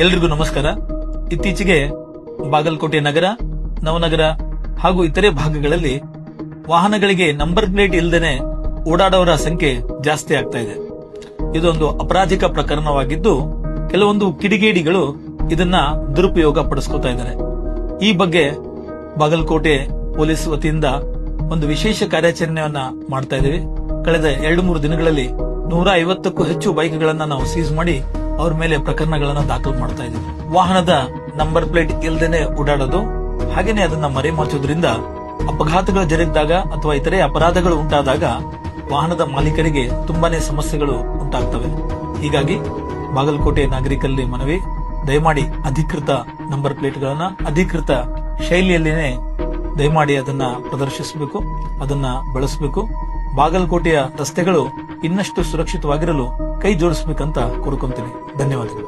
ಎಲ್ರಿಗೂ ನಮಸ್ಕಾರ. ಇತ್ತೀಚೆಗೆ ಬಾಗಲಕೋಟೆ ನಗರ, ನವನಗರ ಹಾಗೂ ಇತರೆ ಭಾಗಗಳಲ್ಲಿ ವಾಹನಗಳಿಗೆ ನಂಬರ್ ಪ್ಲೇಟ್ ಇಲ್ಲದೇನೆ ಓಡಾಡೋರ ಸಂಖ್ಯೆ ಜಾಸ್ತಿ ಆಗ್ತಾ ಇದೆ. ಇದೊಂದು ಅಪರಾಧಿಕ ಪ್ರಕರಣವಾಗಿದ್ದು ಕೆಲವೊಂದು ಕಿಡಿಗೇಡಿಗಳು ಇದನ್ನ ದುರುಪಯೋಗ ಪಡಿಸ್ಕೊತಾ ಇದ್ದಾರೆ. ಈ ಬಗ್ಗೆ ಬಾಗಲಕೋಟೆ ಪೊಲೀಸ್ ವತಿಯಿಂದ ಒಂದು ವಿಶೇಷ ಕಾರ್ಯಾಚರಣೆಯನ್ನ ಮಾಡ್ತಾ ಇದ್ದೀವಿ. ಕಳೆದ 2-3 ದಿನಗಳಲ್ಲಿ 150ಕ್ಕೂ ಹೆಚ್ಚು ಬೈಕ್ಗಳನ್ನ ನಾವು ಸೀಸ್ ಮಾಡಿ ಅವ್ರ ಮೇಲೆ ಪ್ರಕರಣಗಳನ್ನ ದಾಖಲು ಮಾಡ್ತಾ ಇದ್ದೀವಿ. ವಾಹನದ ನಂಬರ್ ಪ್ಲೇಟ್ ಇಲ್ಲದೇನೆ ಓಡಾಡೋದು, ಹಾಗೇನೆ ಅದನ್ನ ಮರೆಮಾಚೋದ್ರಿಂದ ಅಪಘಾತಗಳು ಜರುಗಿದಾಗ ಅಥವಾ ಇತರೆ ಅಪರಾಧಗಳು ಉಂಟಾದಾಗ ವಾಹನದ ಮಾಲೀಕರಿಗೆ ತುಂಬಾನೇ ಸಮಸ್ಯೆಗಳು ಉಂಟಾಗ್ತವೆ. ಹೀಗಾಗಿ ಬಾಗಲಕೋಟೆ ನಾಗರಿಕರಲ್ಲಿ ಮನವಿ, ದಯಮಾಡಿ ಅಧಿಕೃತ ನಂಬರ್ ಪ್ಲೇಟ್ಗಳನ್ನ ಅಧಿಕೃತ ಶೈಲಿಯಲ್ಲೇನೆ ದಯಮಾಡಿ ಅದನ್ನ ಪ್ರದರ್ಶಿಸಬೇಕು, ಅದನ್ನ ಬಳಸಬೇಕು. ಬಾಗಲಕೋಟೆಯ ರಸ್ತೆಗಳು ಇನ್ನಷ್ಟು ಸುರಕ್ಷಿತವಾಗಿರಲು ಕೈ ಜೋಡಿಸಬೇಕಂತ ಕೋರ್ಕೊಂತೀನಿ. ಧನ್ಯವಾದಗಳು.